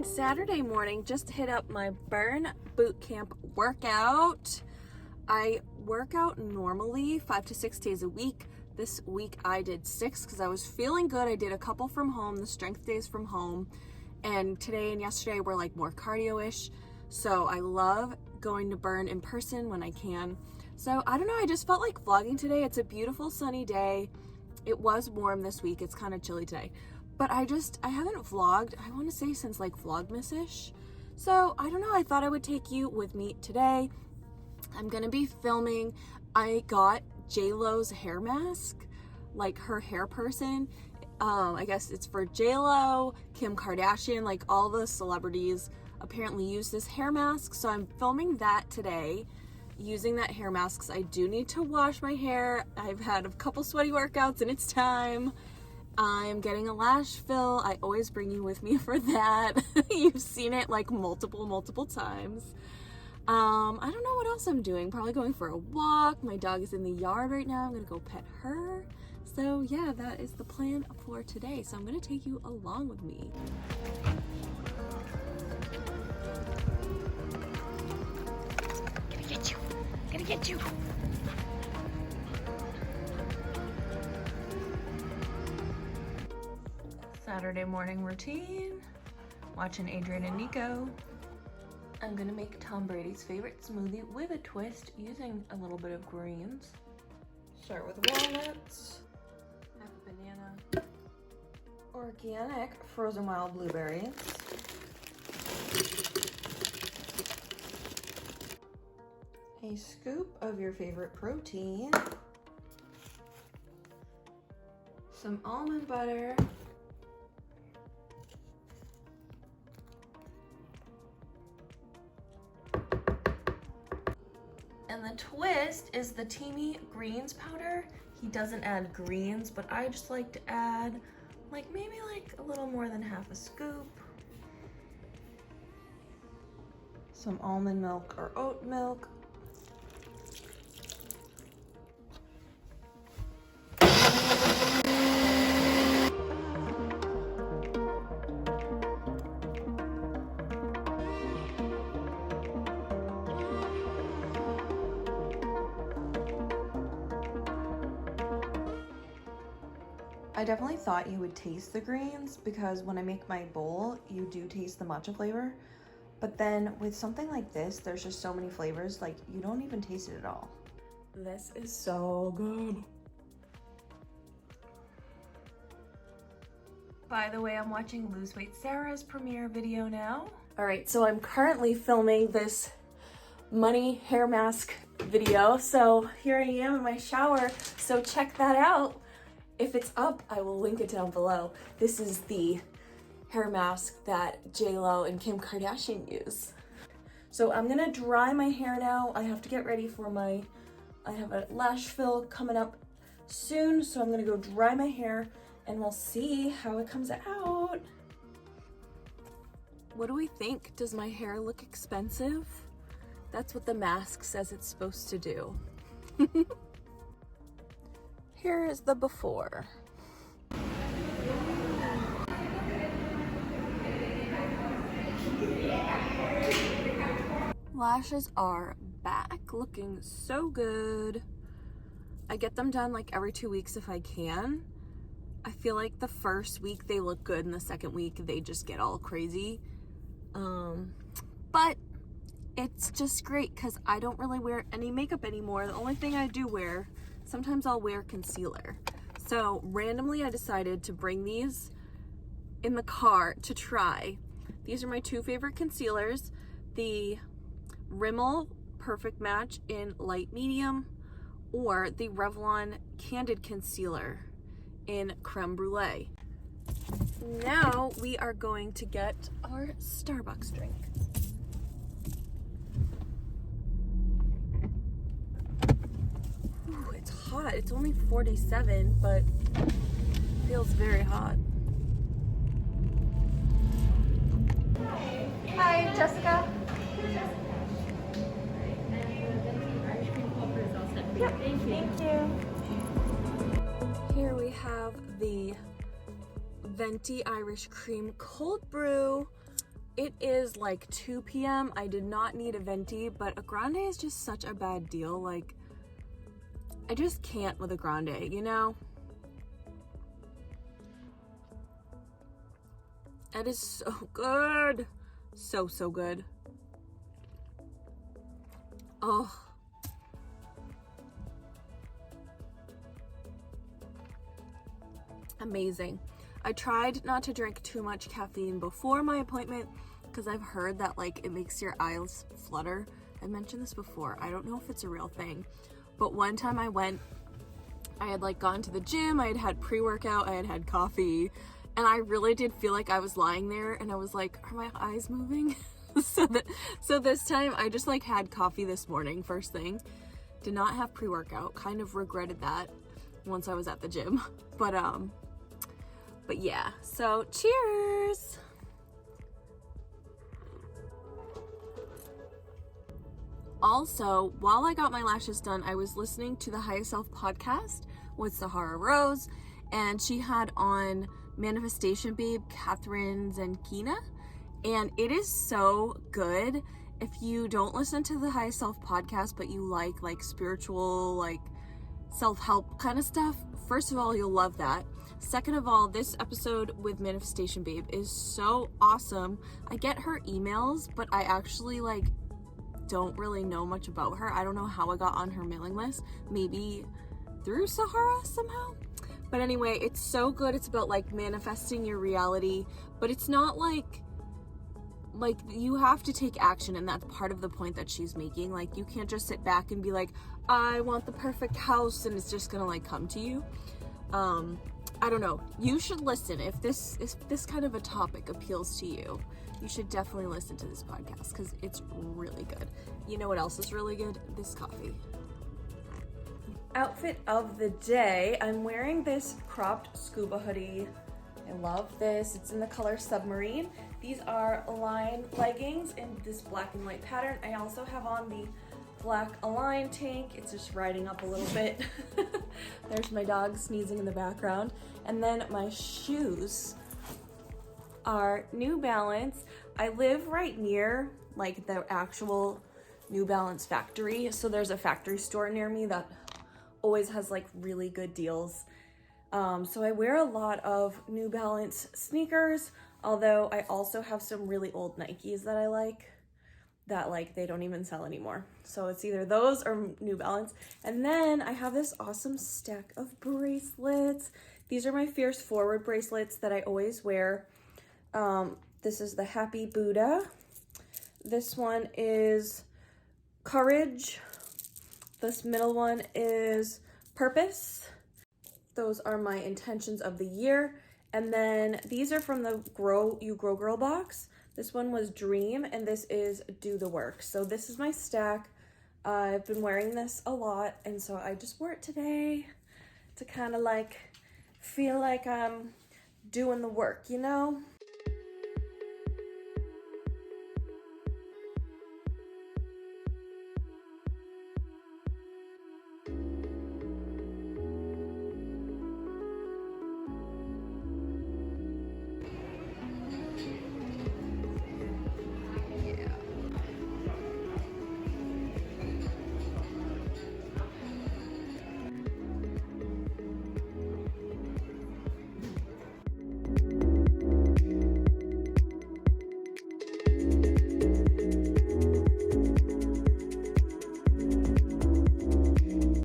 Saturday morning. Just hit up my burn boot camp workout. I work out normally 5 to 6 days a week. This week I did 6 because I was feeling good. I did a couple from home, the strength days from home, and today and yesterday were like more cardio-ish. So I love going to burn in person when I can. So I don't know, I just felt like vlogging today. It's a beautiful sunny day. It was warm this week. It's kind of chilly today. But I haven't vlogged, I want to say since like Vlogmas-ish. So I don't know, I thought I would take you with me today. I'm gonna be filming. I got J-Lo's hair mask, like her hair person. I guess it's for J-Lo, Kim Kardashian, like all the celebrities apparently use this hair mask. So I'm filming that today, using that hair mask because I do need to wash my hair. I've had a couple sweaty workouts and it's time. I'm getting a lash fill. I always bring you with me for that. You've seen it like multiple times. I don't know what else I'm doing. Probably going for a walk. My dog is in the yard right now. I'm gonna go pet her. So yeah, that is the plan for today. So I'm gonna take you along with me. Gonna get you. Gonna get you. Saturday morning routine. Watching Adrian and Nico. I'm gonna make Tom Brady's favorite smoothie with a twist using a little bit of greens. Start with walnuts, half a banana, organic frozen wild blueberries, a scoop of your favorite protein, some almond butter, and the twist is the TEAMI greens powder. He doesn't add greens, but I just like to add like maybe like a little more than half a scoop. Some almond milk or oat milk. I definitely thought you would taste the greens because when I make my bowl, you do taste the matcha flavor. But then with something like this, there's just so many flavors, like you don't even taste it at all. This is so good. By the way, I'm watching Weight Sara's premiere video now. All right, so I'm currently filming this money hair mask video. So here I am in my shower, so check that out. If it's up, I will link it down below. This is the hair mask that J-Lo and Kim Kardashian use. So I'm gonna dry my hair now. I have to get ready for I have a lash fill coming up soon, so I'm gonna go dry my hair and we'll see how it comes out. What do we think? Does my hair look expensive? That's what the mask says it's supposed to do. Here is the before. Lashes are back, looking so good. I get them done like every 2 weeks if I can. I feel like the first week they look good and the second week they just get all crazy. But it's just great because I don't really wear any makeup anymore. The only thing I do wear, sometimes I'll wear concealer. So randomly I decided to bring these in the car to try. These are my 2 favorite concealers. The Rimmel Perfect Match in light medium or the Revlon Candid Concealer in Creme Brulee. Now we are going to get our Starbucks drink. It's hot. It's only 47, but feels very hot. Hi, Jessica. Yep, thank you. Here we have the Venti Irish Cream Cold Brew. it is like 2 p.m. I did not need a venti, but a grande is just such a bad deal. Like, I just can't with a grande, you know? It is so good. So good. Oh. Amazing. I tried not to drink too much caffeine before my appointment because I've heard that like it makes your eyes flutter. I mentioned this before. I don't know if it's a real thing, but one time I went, I had like gone to the gym, I had had pre-workout, I had had coffee, and I really did feel like I was lying there and I was like, are my eyes moving? So this time I just like had coffee this morning first thing. Did not have pre-workout. Kind of regretted that once I was at the gym. But yeah, so cheers. Also, while I got my lashes done, I was listening to the Higher Self podcast with Sahara Rose, and she had on Manifestation Babe, Catherine Zenkina, and it is so good. If you don't listen to the Higher Self podcast, but you like spiritual, like self-help kind of stuff, first of all, you'll love that. Second of all, this episode with Manifestation Babe is so awesome. I get her emails, but I actually like don't really know much about her. I don't know how I got on her mailing list. Maybe through Sahara somehow. But anyway, it's so good. It's about like manifesting your reality, but it's not like you have to take action, and that's part of the point that she's making. Like, you can't just sit back and be like, I want the perfect house, and it's just gonna like come to you. I don't know. You should listen. If this kind of a topic appeals to you, you should definitely listen to this podcast because it's really good. You know what else is really good? This coffee. Outfit of the day. I'm wearing this cropped scuba hoodie. I love this. It's in the color Submarine. These are Align leggings in this black and white pattern. I also have on the black Align tank. It's just riding up a little bit. There's my dog sneezing in the background. And then my shoes are New Balance. I live right near like the actual New Balance factory. So there's a factory store near me that always has like really good deals. So I wear a lot of New Balance sneakers, although I also have some really old Nikes that I like that like they don't even sell anymore. So it's either those or New Balance. And then I have this awesome stack of bracelets. These are my Fierce Forward bracelets that I always wear. This is the Happy Buddha. This one is Courage. This middle one is Purpose. Those are my intentions of the year. And then these are from the You Grow Girl box. This one was Dream, and this is Do the Work. So this is my stack. I've been wearing this a lot, and so I just wore it today to kind of like feel like I'm doing the work, you know?